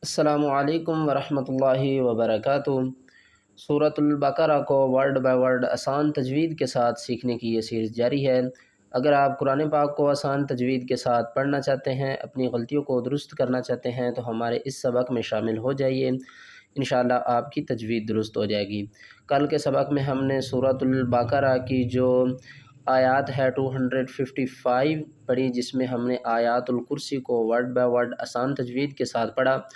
अस्सलामु अलैकुम वरहमतुल्लाहि वबरकातुहू। सूरतुल बकरा को वर्ड बाय वर्ड आसान तजवीद के साथ सीखने की ये सीरीज़ जारी है। अगर आप कुरान पाक को आसान तजवीद के साथ पढ़ना चाहते हैं, अपनी गलतियों को दुरुस्त करना चाहते हैं, तो हमारे इस सबक में शामिल हो जाइए। इंशाअल्लाह आपकी तजवीद दुरुस्त हो जाएगी। कल के सबक में हमने सूरतुल बकरा की जो आयात है 255 पढ़ी, जिसमें हमने आयातुल कुर्सी को वर्ड बाय वर्ड आसान तजवीद के साथ पढ़ा।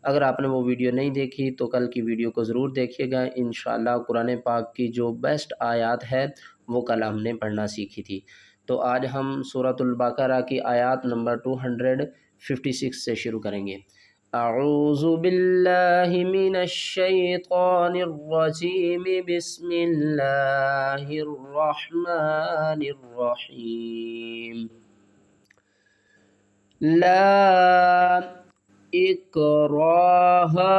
अगर आपने वो वीडियो नहीं देखी तो कल की वीडियो को ज़रूर देखिएगा। इंशाअल्लाह कुरान पाक की जो बेस्ट आयत है वो कल हमने पढ़ना सीखी थी। तो आज हम सूरतुल बकरा की आयत नंबर 256 से शुरू करेंगे। अऊज़ु बिल्लाहि मिनश शैतानिर रजीम, बिस्मिल्लाहिर रहमानिर रहीम। ला इकराहा,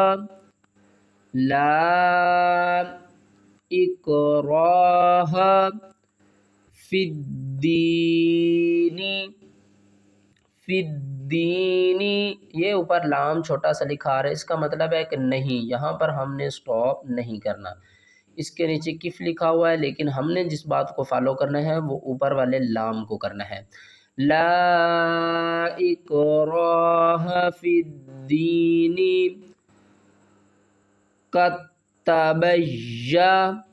ला इकराहा फिद्दीनी, फिद्दीनी। ये ऊपर लाम छोटा सा लिखा है, इसका मतलब है कि नहीं, यहाँ पर हमने स्टॉप नहीं करना। इसके नीचे किफ लिखा हुआ है, लेकिन हमने जिस बात को फॉलो करना है वो ऊपर वाले लाम को करना है। ला इकराहा फिद्दीनी कद तबय्या,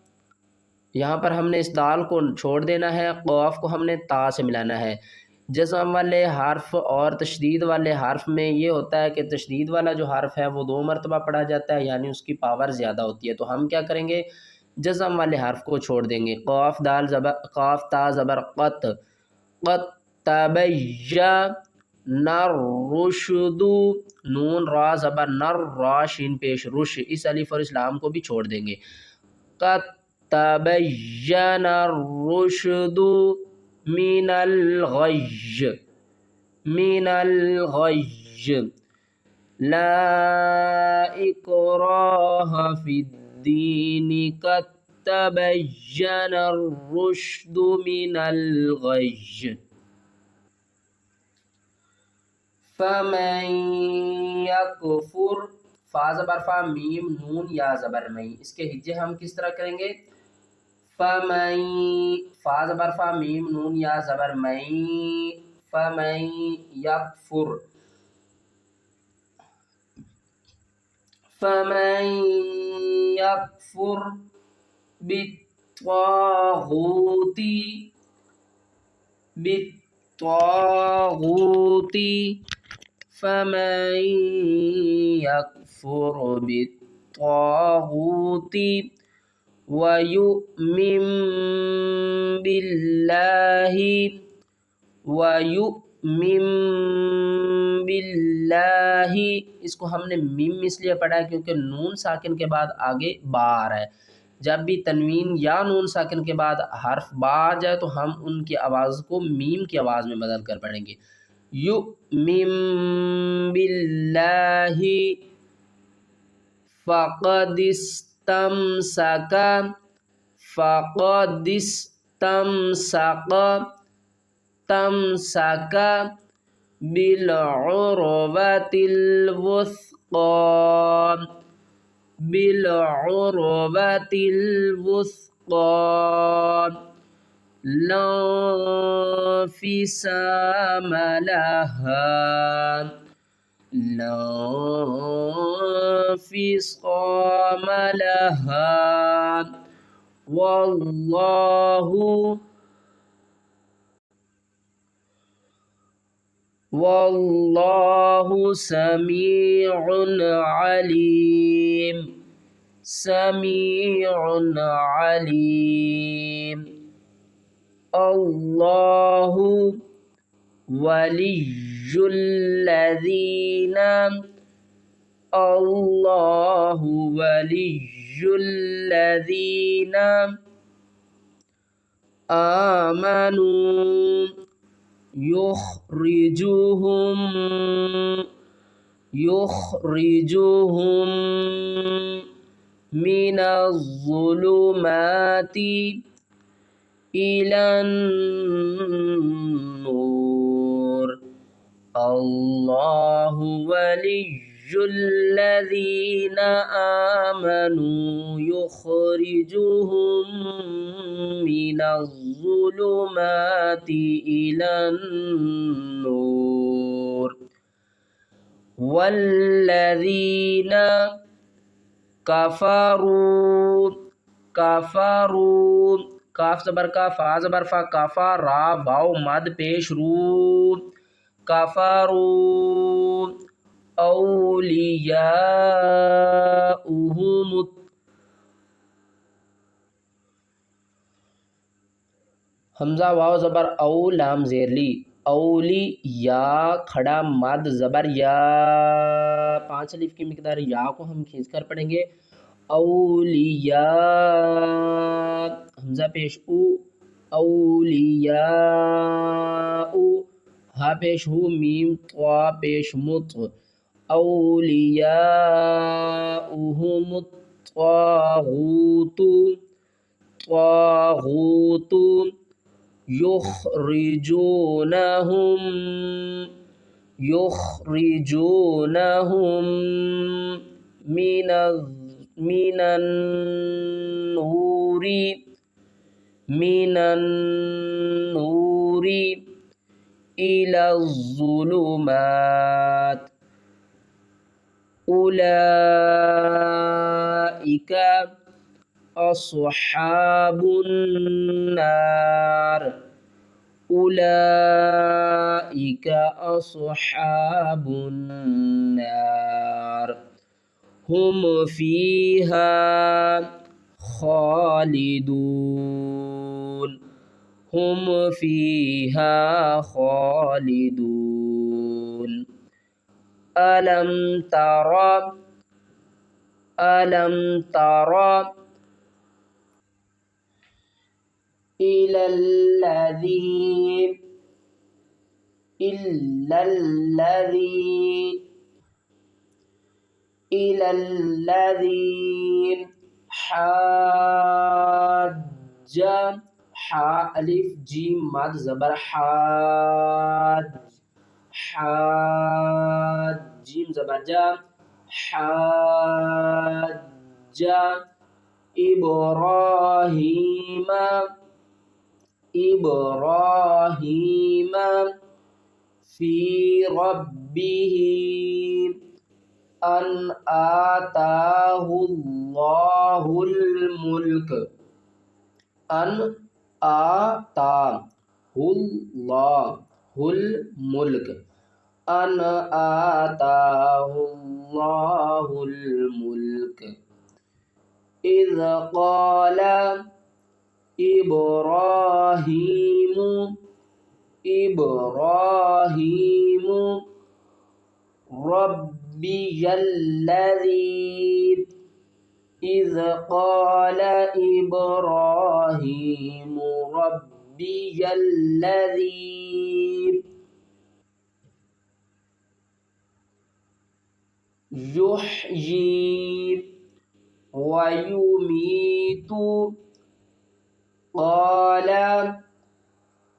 यहाँ पर हमने इस दाल को छोड़ देना है, क़ाफ को हमने ता से मिलाना है। जज़म वाले हर्फ और तशदीद वाले हर्फ में ये होता है कि तशदीद वाला जो हर्फ है वो 2 मरतबा पढ़ा जाता है, यानी उसकी पावर ज़्यादा होती है। तो हम क्या करेंगे, जज़म वाले हर्फ को छोड़ देंगे। क़ाफ दाल ज़बर, क़ाफ ता ज़बर क़त, क़त तबय्या नर रुशदु, नून रा ज़बर नर, रा शीन पेश रुश, इस अलिफ और इस लाम को भी छोड़ देंगे। क़त तबय्यन रुशदु मिनल गय्य, मिनल गय्य। ला इकराहा फिद्दीन कद तबय्यन रुशदु मिनल गय्य। फमन यकफुर, फा ज़बर फा, मीम नून या ज़बर मई, इसके हिज्जे हम किस तरह करेंगे। फमन, फा ज़बर फा, मीम नून या ज़बर मई, फमन यकफुर, फमन यकफुर बित्तागूती, बित्तागूती, फमन यकफुर बित्तागूती वयुमिन बिल्लाहि, वयुमिन बिल्लाहि। इसको हमने मीम इसलिए पढ़ा है क्योंकि नून साकिन के बाद आगे बा आ रहा है। जब भी तनवीन या नून साकिन के बाद हर्फ बा आ जाए तो हम उनकी आवाज़ को मीम की आवाज़ में बदल कर पढ़ेंगे। युमिन बिल्लाहि फ़क़दिस्तमसका, फ़क़दिस्तमसका, तमसका बिलउरवतिल वुस्क़ा, बिलउरवतिल वुस्क़ा ला इंफ़िसाम लहा, ला इंफ़िसाम लहा वल्लाहु, वल्लाहु समीउन अलीम, समीउन अलीम। अल्लाहु वलियुल्लज़ीना, अल्लाहु वलियुल्लज़ीना आमनू युख़रिजुहुम, युख़रिजुहुम मिनज़्ज़ुलुमाति इलन नूर, अल्लाहु वलियुल الذين آمنوا يخرجهم من الظلمات إلى النور والذين كفروا काफ जबर का फा जबर फा काफा रा वाव मद पेश रू कफरू औलियाउहुम हमजा वाव जबर औ लाम जेरली औली या खड़ा मद जबर या 5 अलिफ की मिकदार या को हम खींच कर पढ़ेंगे औलिया हमजा पेश उ औलिया उ हा पेश हु मीम त्वा पेश मुत औलिया उहुमुत त्वागूतु त्वागूतु युखरिजूनहुम मिनन नूरी इला ज़ुलुमात उलाइका अस्हाबुन नार उलाइका अस्हाबुन नार हुम फीहा खालिदून हुम फीहा खालिदून अलम तरा इलल्लज़ीन हाज्ज हा अलिफ जीम मद ज़बर हाज जीम ज़बर जा हाज्ज इब्राहीम फी रब्बिही अन आताहुल्लाहुल मुल्क अन आताहुल्लाहुल मुल्क अन आताहुल्लाहुल मुल्क इज़ क़ाल इब्राहीम إذ قال إبراهيم ربي الذي يحيي ويميت قال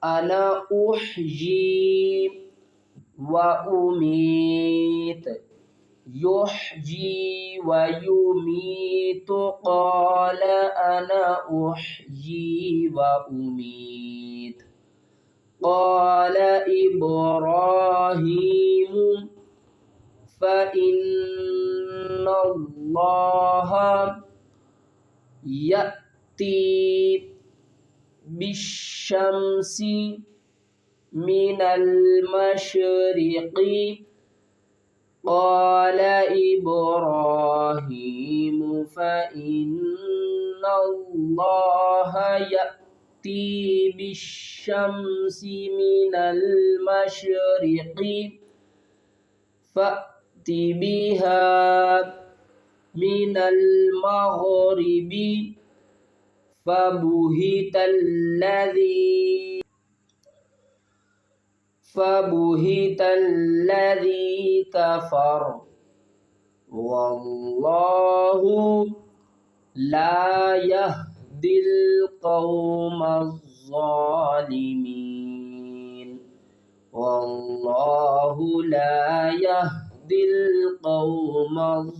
أنا أحيي وأميت يحيي ويميت قال أنا أحيي وأميت قال إبراهيم فإن الله يأتي بالشمس من المشرق قال إبراهيم فإن الله يأتي بالشمس من المشرق فأت بها من المغرب فبهت الذي كفر والله لا يهدي القوم الظالمين والله لا يهدي यहदिल कौमज़्ज़ालिमीन।